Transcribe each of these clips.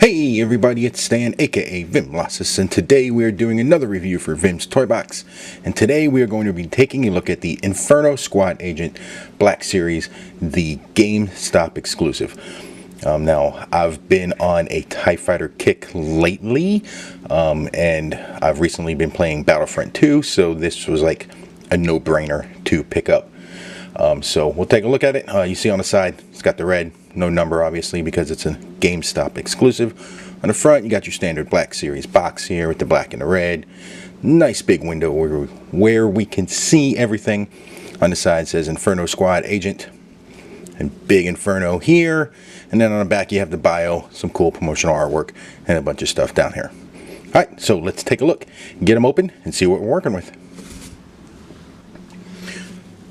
Hey everybody, it's Stan aka Vimlossus, and today we are doing another review for Vim's Toy Box. And today we are going to be taking a look at the Inferno Squad Agent Black Series, the GameStop exclusive. Now, I've been on a TIE Fighter kick lately, and I've recently been playing Battlefront 2, so this was like a no-brainer to pick up. So we'll take a look at it. You see on the side, it's got the red, no number obviously because it's a GameStop exclusive. On the front, you got your standard Black Series box here with the black and the red. Nice big window where we can see everything. On the side says Inferno Squad Agent and big Inferno here. And then on the back you have the bio, some cool promotional artwork, and a bunch of stuff down here. Alright, so let's take a look, get them open, and see what we're working with.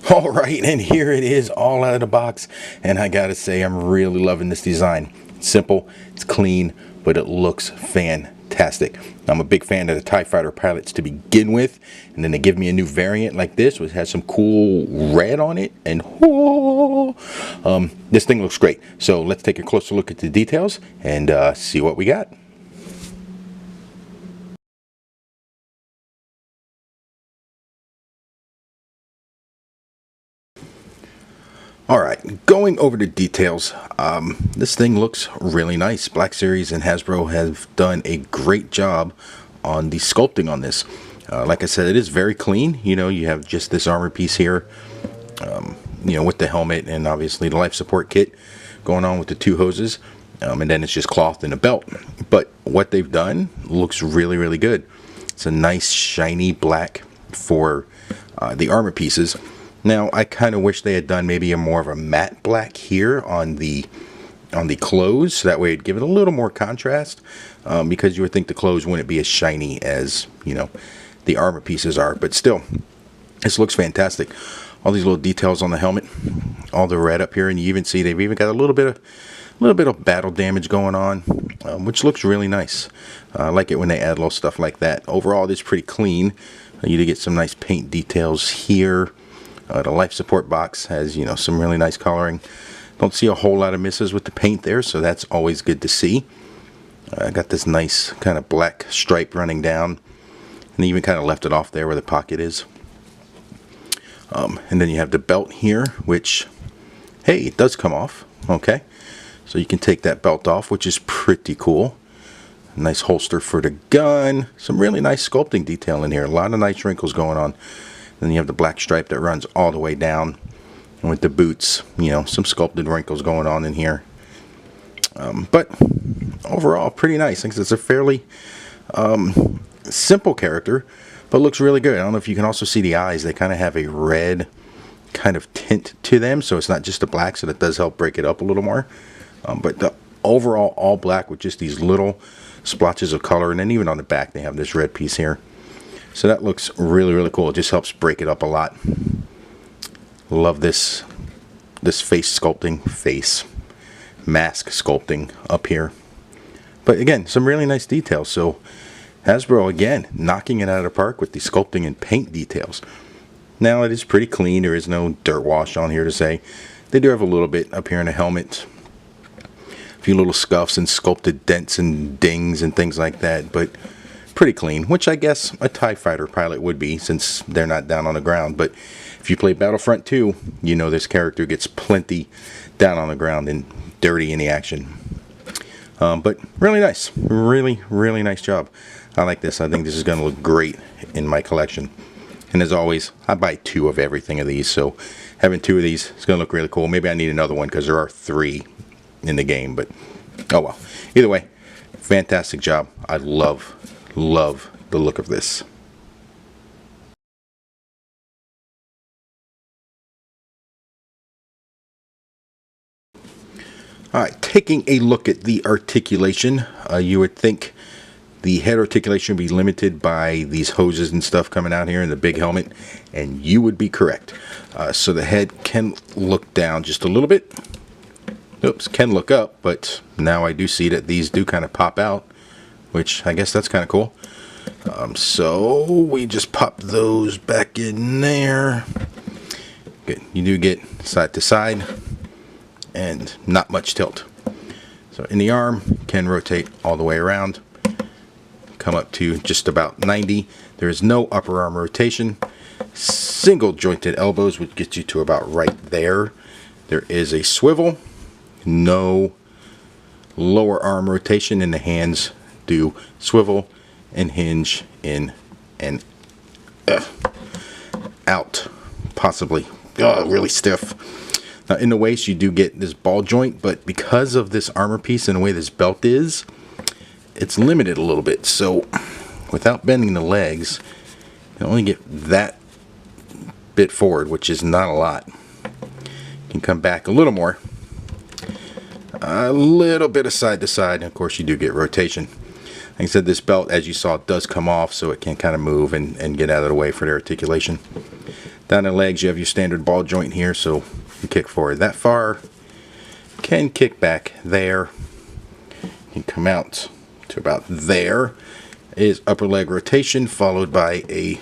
Alright, and here it is all out of the box, and I gotta say I'm really loving this design. It's simple, it's clean, but it looks fantastic. I'm a big fan of the TIE Fighter pilots to begin with, and then they give me a new variant like this which has some cool red on it, and this thing looks great. So let's take a closer look at the details and see what we got. Alright, going over the details, this thing looks really nice. Black Series and Hasbro have done a great job on the sculpting on this. Like I said, it is very clean. You know, you have just this armor piece here, you know, with the helmet and obviously the life support kit going on with the two hoses. And then it's just cloth and a belt. But what they've done looks really, really good. It's a nice shiny black for the armor pieces. Now, I kind of wish they had done maybe more of a matte black here on the clothes, so that way it'd give it a little more contrast, because you would think the clothes wouldn't be as shiny as, you know, the armor pieces are. But still, this looks fantastic. All these little details on the helmet, all the red up here, and you even see they've even got a little bit of battle damage going on, which looks really nice. I like it when they add little stuff like that. Overall, it's pretty clean. You do get some nice paint details here. The life support box has, you know, some really nice coloring. Don't see a whole lot of misses with the paint there, so that's always good to see. I got this nice kind of black stripe running down, and they even kind of left it off there where the pocket is. And then you have the belt here, which, hey, it does come off. Okay, so you can take that belt off, which is pretty cool. Nice holster for the gun. Some really nice sculpting detail in here. A lot of nice wrinkles going on. Then you have the black stripe that runs all the way down. And with the boots, you know, some sculpted wrinkles going on in here. But overall, pretty nice. I think it's a fairly simple character, but looks really good. I don't know if you can also see the eyes. They kind of have a red kind of tint to them, so it's not just a black, so that does help break it up a little more. But the overall all black with just these little splotches of color, and then even on the back they have this red piece here. So that looks really, really cool. It just helps break it up a lot. Love this face sculpting, mask sculpting up here. But again, some really nice details. So Hasbro, again, knocking it out of the park with the sculpting and paint details. Now it is pretty clean. There is no dirt wash on here to say. They do have a little bit up here in the helmet. A few little scuffs and sculpted dents and dings and things like that. But pretty clean, which I guess a TIE Fighter pilot would be, since they're not down on the ground. But if you play Battlefront 2, you know this character gets plenty down on the ground and dirty in the action. But really nice. Really, really nice job. I like this. I think this is going to look great in my collection. And as always, I buy 2 of everything of these, so having 2 of these is going to look really cool. Maybe I need another one because there are 3 in the game, but oh well. Either way, fantastic job. I love the look of this. Alright, taking a look at the articulation, you would think the head articulation would be limited by these hoses and stuff coming out here in the big helmet, and you would be correct. So the head can look down just a little bit. Oops, can look up, but now I do see that these do kind of pop out, which I guess that's kind of cool. So we just pop those back in there. Good. You do get side to side and not much tilt. So in the arm, can rotate all the way around, come up to just about 90. There is no upper arm rotation. Single jointed elbows would get you to about right there. There is a swivel, no lower arm rotation, and the hands do swivel and hinge in and out, possibly. Really stiff. Now in the waist you do get this ball joint, but because of this armor piece and the way this belt is, it's limited a little bit. So without bending the legs, you can only get that bit forward, which is not a lot. You can come back a little more, a little bit of side to side, and of course you do get rotation. Like I said, this belt, as you saw, does come off, so it can kind of move and get out of the way for the articulation. Down the legs you have your standard ball joint here, so you kick forward that far, can kick back there, you can come out to about there. Is upper leg rotation followed by a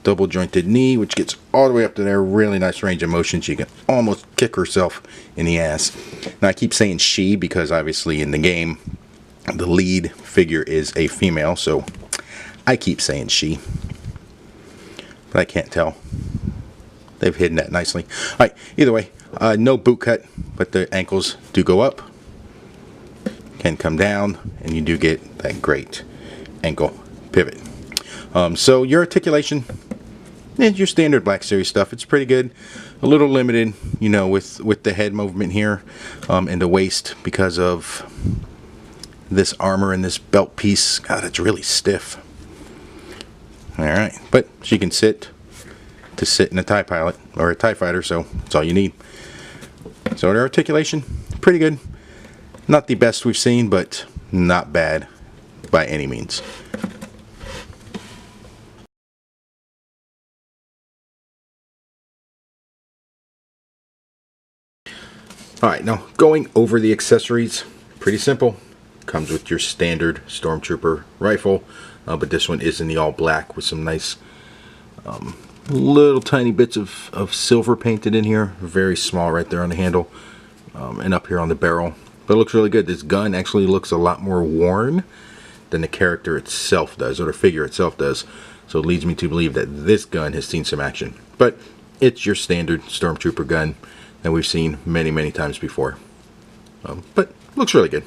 double jointed knee, which gets all the way up to there. Really nice range of motion. She can almost kick herself in the ass. Now I keep saying she because obviously in the game the lead figure is a female, so I keep saying she, but I can't tell. They've hidden that nicely. Alright, either way, no boot cut, but the ankles do go up, can come down, and you do get that great ankle pivot. So your articulation is your standard Black Series stuff. It's pretty good. A little limited, you know, with the head movement here and the waist because of this armor and this belt piece. God, it's really stiff. Alright, but she can sit in a TIE pilot or a TIE fighter, so that's all you need. So their articulation, pretty good. Not the best we've seen, but not bad by any means. Alright, now going over the accessories, pretty simple. Comes with your standard Stormtrooper rifle, but this one is in the all black with some nice little tiny bits of silver painted in here. Very small right there on the handle and up here on the barrel. But it looks really good. This gun actually looks a lot more worn than the character itself does, or the figure itself does. So it leads me to believe that this gun has seen some action. But it's your standard Stormtrooper gun that we've seen many, many times before. But looks really good.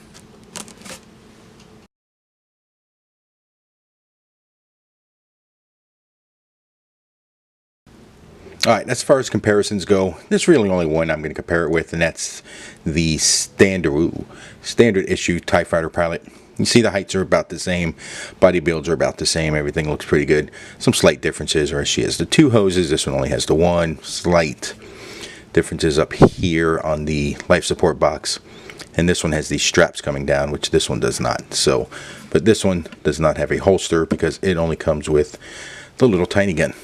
Alright, as far as comparisons go, there's really only one I'm going to compare it with, and that's the standard issue TIE Fighter pilot. You see the heights are about the same, body builds are about the same, everything looks pretty good. Some slight differences are she has the 2 hoses, this one only has the 1. Slight differences up here on the life support box, and this one has these straps coming down, which this one does not. So, but this one does not have a holster because it only comes with the little tiny gun.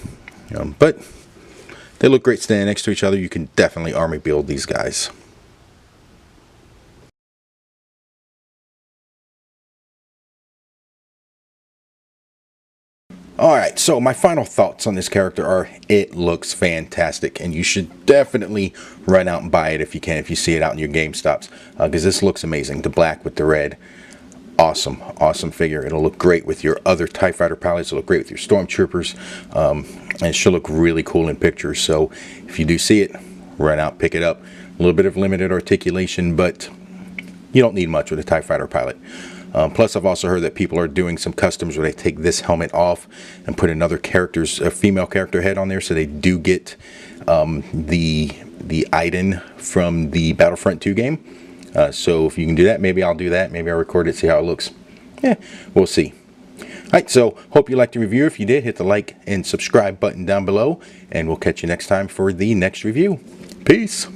But they look great standing next to each other. You can definitely army build these guys. Alright, so my final thoughts on this character are it looks fantastic, and you should definitely run out and buy it if you can, if you see it out in your GameStops, because this looks amazing. The black with the red. Awesome, awesome figure. It'll look great with your other TIE Fighter pilots. It'll look great with your Stormtroopers. And she'll look really cool in pictures. So if you do see it, run out, pick it up. A little bit of limited articulation, but you don't need much with a TIE Fighter pilot. Plus, I've also heard that people are doing some customs where they take this helmet off and put another character's, a female character head on there, so they do get the Iden from the Battlefront 2 game. So if you can do that, maybe I'll do that. Maybe I'll record it, see how it looks. Yeah, we'll see. Alright, so hope you liked the review. If you did, hit the like and subscribe button down below, and we'll catch you next time for the next review. Peace!